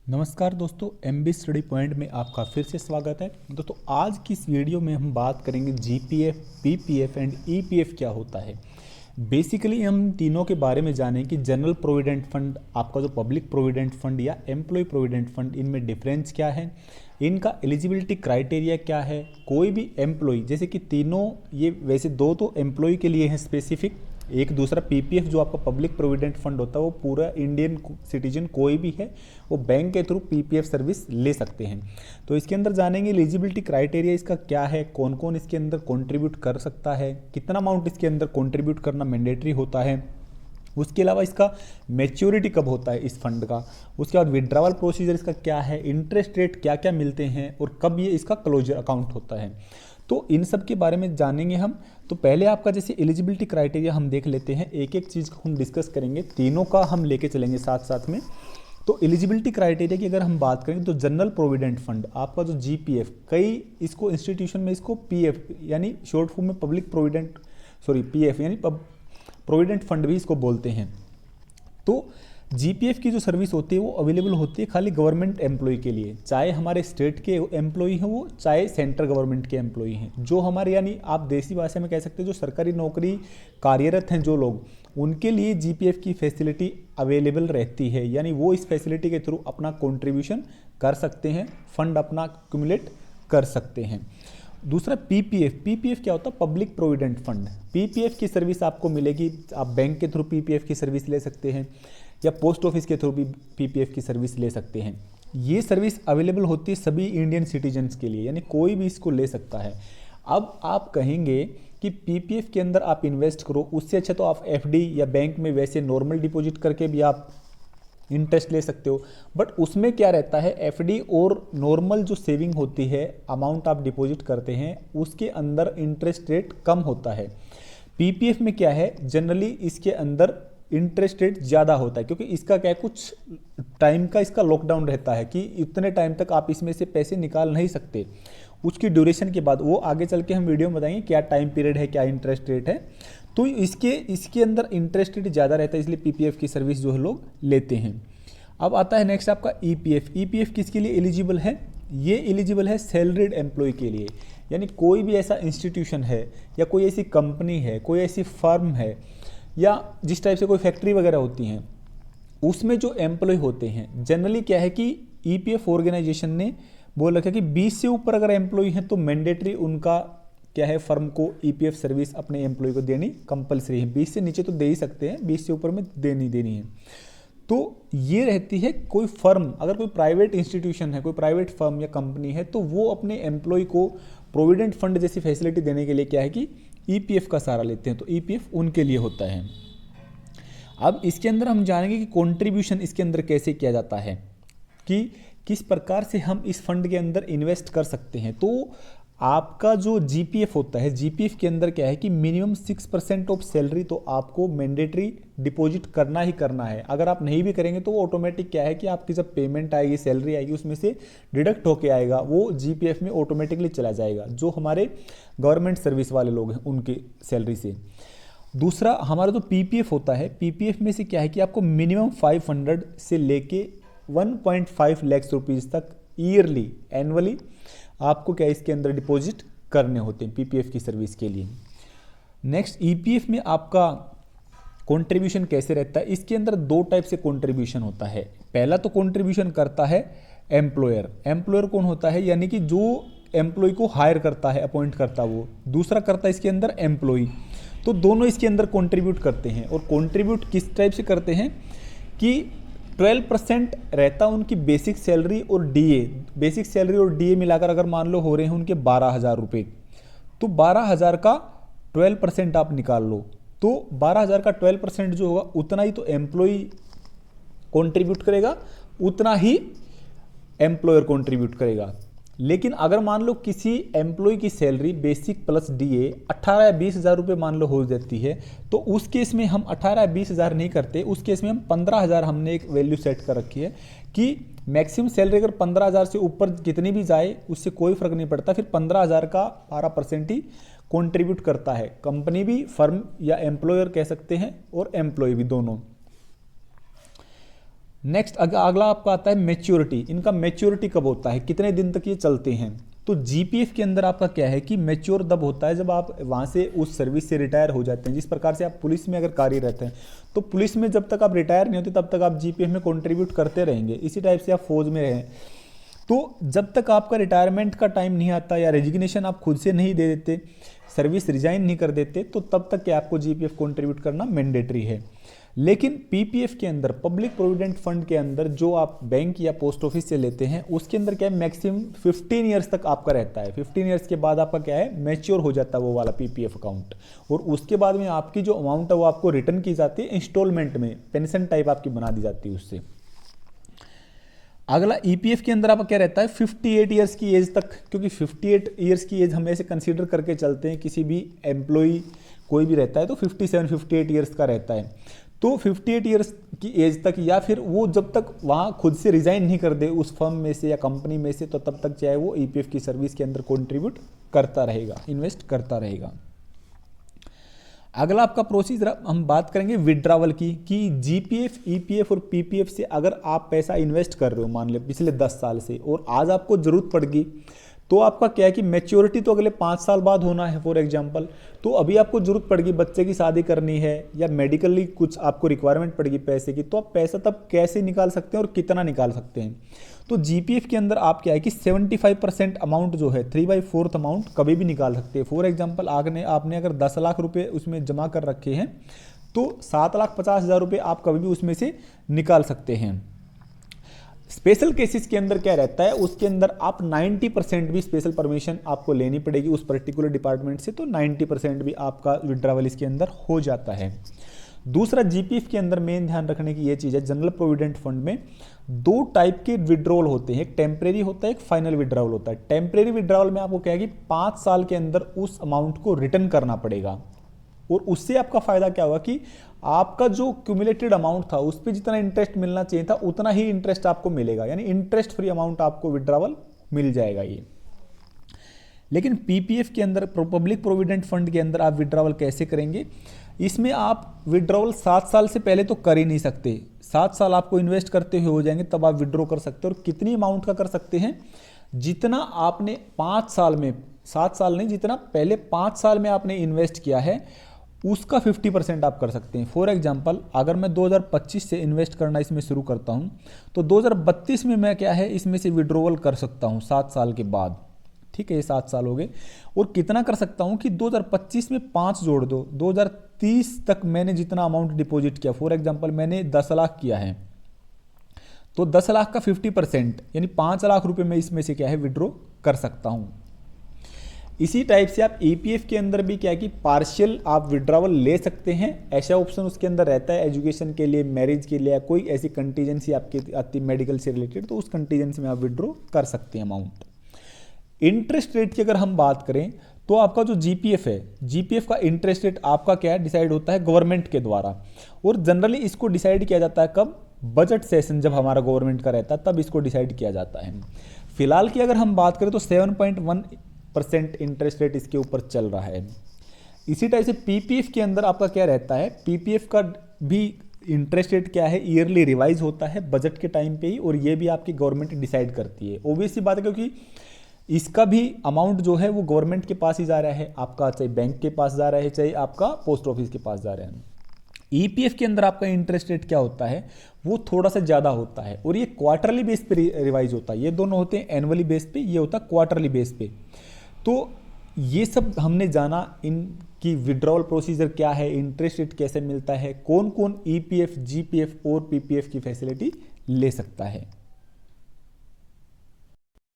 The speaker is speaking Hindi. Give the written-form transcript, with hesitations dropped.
नमस्कार दोस्तों, MB स्टडी पॉइंट में आपका फिर से स्वागत है। दोस्तों आज की इस वीडियो में हम बात करेंगे GPF, PPF एंड EPF क्या होता है। बेसिकली हम तीनों के बारे में जानें कि जनरल प्रोविडेंट फंड, आपका जो पब्लिक प्रोविडेंट फंड या एम्प्लॉय प्रोविडेंट फंड, इनमें डिफरेंस क्या है, इनका एलिजिबिलिटी क्राइटेरिया क्या है। कोई भी एम्प्लॉय, जैसे कि तीनों, ये वैसे दो तो एम्प्लॉय के लिए हैं स्पेसिफिक, एक दूसरा PPF जो आपका पब्लिक प्रोविडेंट फंड होता है वो पूरा इंडियन सिटीजन कोई भी है वो बैंक के थ्रू PPF सर्विस ले सकते हैं। तो इसके अंदर जानेंगे एलिजिबिलिटी क्राइटेरिया इसका क्या है, कौन कौन इसके अंदर कंट्रीब्यूट कर सकता है, कितना अमाउंट इसके अंदर कंट्रीब्यूट करना मैंडेटरी होता है, उसके अलावा इसका मैच्योरिटी कब होता है इस फंड का, उसके बाद विड्रावल प्रोसीजर इसका क्या है, इंटरेस्ट रेट क्या क्या मिलते हैं और कब ये इसका क्लोजर अकाउंट होता है। तो इन सब के बारे में जानेंगे हम। तो पहले आपका जैसे एलिजिबिलिटी क्राइटेरिया हम देख लेते हैं, एक एक चीज़ को हम डिस्कस करेंगे, तीनों का हम लेके चलेंगे साथ साथ में। तो एलिजिबिलिटी क्राइटेरिया की अगर हम बात करें तो जनरल प्रोविडेंट फंड आपका जो GPF, कई इसको इंस्टीट्यूशन में इसको PF यानी शॉर्ट फॉर्म में पब्लिक प्रोविडेंट PF यानी प्रोविडेंट फंड भी इसको बोलते हैं। तो GPF की जो सर्विस होती है वो अवेलेबल होती है खाली गवर्नमेंट एम्प्लॉय के लिए, चाहे हमारे स्टेट के एम्प्लॉय हैं वो, चाहे सेंट्रल गवर्नमेंट के एम्प्लॉय हैं, जो हमारे यानी आप देसी भाषा में कह सकते हैं जो सरकारी नौकरी कार्यरत हैं जो लोग, उनके लिए GPF की फैसिलिटी अवेलेबल रहती है। यानी वो इस फैसिलिटी के थ्रू अपना कॉन्ट्रीब्यूशन कर सकते हैं, फंड अपना एक्यूमुलेट कर सकते हैं। दूसरा PPF क्या होता है, पब्लिक प्रोविडेंट फंड। PPF की सर्विस आपको मिलेगी, आप बैंक के थ्रू PPF की सर्विस ले सकते हैं या पोस्ट ऑफिस के थ्रू भी PPF की सर्विस ले सकते हैं। ये सर्विस अवेलेबल होती है सभी इंडियन सिटीजन्स के लिए, यानी कोई भी इसको ले सकता है। अब आप कहेंगे कि PPF के अंदर आप इन्वेस्ट करो, उससे अच्छा तो आप FD या बैंक में वैसे नॉर्मल डिपॉजिट करके भी आप इंटरेस्ट ले सकते हो, बट उसमें क्या रहता है, FD और नॉर्मल जो सेविंग होती है, अमाउंट आप डिपॉजिट करते हैं, उसके अंदर इंटरेस्ट रेट कम होता है। PPF में क्या है, जनरली इसके अंदर इंटरेस्ट रेट ज़्यादा होता है, क्योंकि इसका क्या है, कुछ टाइम का इसका लॉकडाउन रहता है कि इतने टाइम तक आप इसमें से पैसे निकाल नहीं सकते, उसकी ड्यूरेशन के बाद, वो आगे चल के हम वीडियो में बताएंगे क्या टाइम पीरियड है, क्या इंटरेस्ट रेट है। तो इसके अंदर इंटरेस्ट रेट ज़्यादा रहता है, इसलिए PPF की सर्विस जो है लोग लेते हैं। अब आता है नेक्स्ट आपका EPF किसके लिए एलिजिबल है, ये एलिजिबल है सैलरीड एम्प्लॉय के लिए। यानी कोई भी ऐसा इंस्टीट्यूशन है या कोई ऐसी कंपनी है, कोई ऐसी फर्म है, या जिस टाइप से कोई फैक्ट्री वगैरह होती हैं, उसमें जो एम्प्लॉय होते हैं, जनरली क्या है कि EPF ऑर्गेनाइजेशन ने बोल रखा है कि 20 से ऊपर अगर एम्प्लॉय हैं तो मैंडेटरी उनका क्या है, फर्म को EPF सर्विस अपने एम्प्लॉय को देनी कंपलसरी है। 20 से नीचे तो दे ही सकते हैं, 20 से ऊपर में देनी है। तो ये रहती है, कोई फर्म अगर कोई प्राइवेट इंस्टीट्यूशन है, कोई प्राइवेट फर्म या कंपनी है, तो वो अपने एम्प्लॉय को प्रोविडेंट फंड जैसी फैसिलिटी देने के लिए क्या है कि EPF का सहारा लेते हैं, तो EPF उनके लिए होता है। अब इसके अंदर हम जानेंगे कि कंट्रीब्यूशन इसके अंदर कैसे किया जाता है, कि किस प्रकार से हम इस फंड के अंदर इन्वेस्ट कर सकते हैं। तो आपका जो GPF होता है, GPF के अंदर क्या है कि मिनिमम 6% ऑफ सैलरी तो आपको मैंडेटरी डिपॉजिट करना ही करना है। अगर आप नहीं भी करेंगे तो वो ऑटोमेटिक क्या है कि आपकी जब पेमेंट आएगी, सैलरी आएगी, उसमें से डिडक्ट होके आएगा, वो GPF में ऑटोमेटिकली चला जाएगा, जो हमारे गवर्नमेंट सर्विस वाले लोग हैं उनकी सैलरी से। दूसरा हमारा जो PPF होता है, PPF में से क्या है कि आपको मिनिमम 500 से लेके 1.5 लाख रुपीज़ तक ईयरली, एनुअली आपको क्या इसके अंदर डिपॉजिट करने होते हैं PPF की सर्विस के लिए। नेक्स्ट EPF में आपका कंट्रीब्यूशन कैसे रहता है, इसके अंदर दो टाइप से कंट्रीब्यूशन होता है। पहला तो कंट्रीब्यूशन करता है एम्प्लॉयर कौन होता है, यानी कि जो एम्प्लॉय को हायर करता है, अपॉइंट करता है वो। दूसरा करता है इसके अंदर एम्प्लॉय, तो दोनों इसके अंदर कंट्रीब्यूट करते हैं। और कंट्रीब्यूट किस टाइप से करते हैं कि 12% रहता उनकी बेसिक सैलरी और DA, बेसिक सैलरी और DA मिलाकर अगर मान लो हो रहे हैं उनके 12,000 रुपये, तो 12,000 का 12% आप निकाल लो, तो 12,000 का 12% जो होगा उतना ही तो एम्प्लॉय कंट्रीब्यूट करेगा, उतना ही एम्प्लॉयर कंट्रीब्यूट करेगा। लेकिन अगर मान लो किसी एम्प्लॉय की सैलरी बेसिक प्लस DA 18 या 20,000 रुपये मान लो हो जाती है, तो उस केस में हम 18 या 20,000 नहीं करते, उस केस में हम 15,000 हमने एक वैल्यू सेट कर रखी है कि मैक्सिमम सैलरी अगर 15,000 से ऊपर कितनी भी जाए उससे कोई फर्क नहीं पड़ता, फिर 15,000 का 12% ही कंट्रीब्यूट करता है कंपनी भी, फर्म या एम्प्लॉयर कह सकते हैं, और एम्प्लॉय भी दोनों। नेक्स्ट अगला आपका आता है मैच्योरिटी। इनका मैच्योरिटी कब होता है, कितने दिन तक ये चलते हैं। तो जीपीएफ के अंदर आपका क्या है कि मैच्योर तब होता है जब आप वहाँ से उस सर्विस से रिटायर हो जाते हैं। जिस प्रकार से आप पुलिस में अगर कार्यरत हैं तो पुलिस में जब तक आप रिटायर नहीं होते तब तक आप जीपीएफ में कंट्रीब्यूट करते रहेंगे। इसी टाइप से आप फौज में रहें तो जब तक आपका रिटायरमेंट का टाइम नहीं आता या रेजिग्नेशन आप खुद से नहीं दे देते, सर्विस रिजाइन नहीं कर देते, तो तब तक क्या आपको जीपीएफ कंट्रीब्यूट करना मैंडेटरी है। लेकिन पीपीएफ के अंदर, पब्लिक प्रोविडेंट फंड के अंदर, जो आप बैंक या पोस्ट ऑफिस से लेते हैं उसके अंदर क्या है, मैक्सिमम 15 ईयर्स तक आपका रहता है। 15 ईयर्स के बाद आपका क्या है, मैच्योर हो जाता है वो वाला पीपीएफ अकाउंट, और उसके बाद में आपकी जो अमाउंट है वो आपको रिटर्न की जाती है इंस्टॉलमेंट में, पेंशन टाइप आपकी बना दी जाती है उससे। अगला ईपीएफ के अंदर आपका क्या रहता है, 58 ईयर्स की एज तक, क्योंकि 58 ईयर्स की एज हम ऐसे कंसीडर करके चलते हैं, किसी भी एम्प्लॉई कोई भी रहता है तो 57-58 ईयर्स का रहता है। तो 58 ईयर्स की एज तक, या फिर वो जब तक वहाँ खुद से रिजाइन नहीं कर दे उस फर्म में से या कंपनी में से, तो तब तक चाहे वो ईपीएफ की सर्विस के अंदर कंट्रीब्यूट करता रहेगा, इन्वेस्ट करता रहेगा। अगला आपका प्रोसीजर हम बात करेंगे विड्रावल की, कि जीपीएफ, ईपीएफ और पीपीएफ से अगर आप पैसा इन्वेस्ट कर रहे हो मान ले पिछले 10 साल से, और आज आपको ज़रूरत पड़ गई, तो आपका क्या है कि मैच्योरिटी तो अगले 5 साल बाद होना है फॉर एग्जांपल। तो अभी आपको जरूरत पड़ गई, बच्चे की शादी करनी है या मेडिकली कुछ आपको रिक्वायरमेंट पड़ गई पैसे की, तो आप पैसा तब कैसे निकाल सकते हैं और कितना निकाल सकते हैं। तो जीपीएफ के अंदर आप क्या है कि 75% अमाउंट जो है, 3/4 अमाउंट कभी भी निकाल सकते हैं। फॉर एग्जाम्पल आपने अगर 10 लाख रुपये उसमें जमा कर रखे हैं तो 7,50,000 रुपये आप कभी भी उसमें से निकाल सकते हैं। स्पेशल केसेस के अंदर क्या रहता है, उसके अंदर आप 90% भी स्पेशल परमिशन आपको लेनी पड़ेगी उस पर्टिकुलर डिपार्टमेंट से, तो 90% भी आपका विड्रावल इसके अंदर हो जाता है। दूसरा, जीपीएफ के अंदर मेन ध्यान रखने की ये चीज़ है, जनरल प्रोविडेंट फंड में 2 टाइप के विड्रॉल होते हैं, एक टेम्परेरी होता है, एक फाइनल विड्रावल होता है। टेम्परेरी विड्रावल में आपको क्या है कि 5 साल के अंदर उस अमाउंट को रिटर्न करना पड़ेगा, और उससे आपका फायदा क्या होगा कि आपका जो क्यूमुलेटेड अमाउंट था उस पर जितना इंटरेस्ट मिलना चाहिए था उतना ही इंटरेस्ट आपको मिलेगा, यानी इंटरेस्ट फ्री अमाउंट आपको विड्रावल मिल जाएगा ये। लेकिन पीपीएफ के अंदर, पब्लिक प्रोविडेंट फंड के अंदर आप विड्रावल कैसे करेंगे, इसमें आप विड्रॉवल 7 साल से पहले तो कर ही नहीं सकते। 7 साल आपको इन्वेस्ट करते हुए हो जाएंगे तब आप विड्रॉ कर सकते हैं, और कितनी अमाउंट का कर सकते हैं, जितना आपने 5 साल में, 7 साल नहीं, जितना पहले 5 साल में आपने इन्वेस्ट किया है उसका 50% आप कर सकते हैं। फॉर एग्जांपल, अगर मैं 2025 से इन्वेस्ट करना इसमें शुरू करता हूं तो 2032 में मैं क्या है इसमें से विड्रॉवल कर सकता हूं 7 साल के बाद। ठीक है, ये 7 साल हो गए, और कितना कर सकता हूं कि 2025 में 5 जोड़ दो, 2030 तक मैंने जितना अमाउंट डिपॉजिट किया, फॉर एग्जांपल मैंने 10 लाख किया है, तो 10 लाख का 50% यानी 5 लाख रुपए मैं इसमें से क्या है विड्रॉ कर सकता हूं। इसी टाइप से आप ईपीएफ के अंदर भी क्या है कि पार्शियल आप विड्रावल ले सकते हैं, ऐसा ऑप्शन उसके अंदर रहता है एजुकेशन के लिए, मैरिज के लिए, या कोई ऐसी कंटीजेंसी आपकी आती मेडिकल से रिलेटेड, तो उस कंटीजेंसी में आप विड्रॉ कर सकते हैं अमाउंट। इंटरेस्ट रेट की अगर हम बात करें तो आपका जो जीपीएफ है, जीपीएफ का इंटरेस्ट रेट आपका क्या है डिसाइड होता है गवर्नमेंट के द्वारा, और जनरली इसको डिसाइड किया जाता है कब, बजट सेशन जब हमारा गवर्नमेंट का रहता है तब इसको डिसाइड किया जाता है। फिलहाल की अगर हम बात करें तो 7.1% इंटरेस्ट रेट इसके ऊपर चल रहा है। इसी टाइप से पीपीएफ के अंदर आपका क्या रहता है, पीपीएफ का भी इंटरेस्ट रेट क्या है, ईयरली रिवाइज होता है बजट के टाइम पे ही, और ये भी आपकी गवर्नमेंट डिसाइड करती है। ऑब्वियसली बात है, क्योंकि इसका भी अमाउंट जो है वो गवर्नमेंट के पास ही जा रहा है, आपका चाहे बैंक के पास जा रहा है चाहे आपका पोस्ट ऑफिस के पास जा रहा है। ईपीएफ के अंदर आपका इंटरेस्ट रेट क्या होता है, वो थोड़ा सा ज़्यादा होता है, और ये क्वार्टरली बेस पे रिवाइज होता है। ये दोनों होते हैं एनुअली बेस पे, ये होता है क्वार्टरली बेस पे। तो ये सब हमने जाना, इनकी विड्रॉवल प्रोसीजर क्या है, इंटरेस्ट रेट कैसे मिलता है, कौन कौन ईपीएफ, जीपीएफ और पीपीएफ की फैसिलिटी ले सकता है।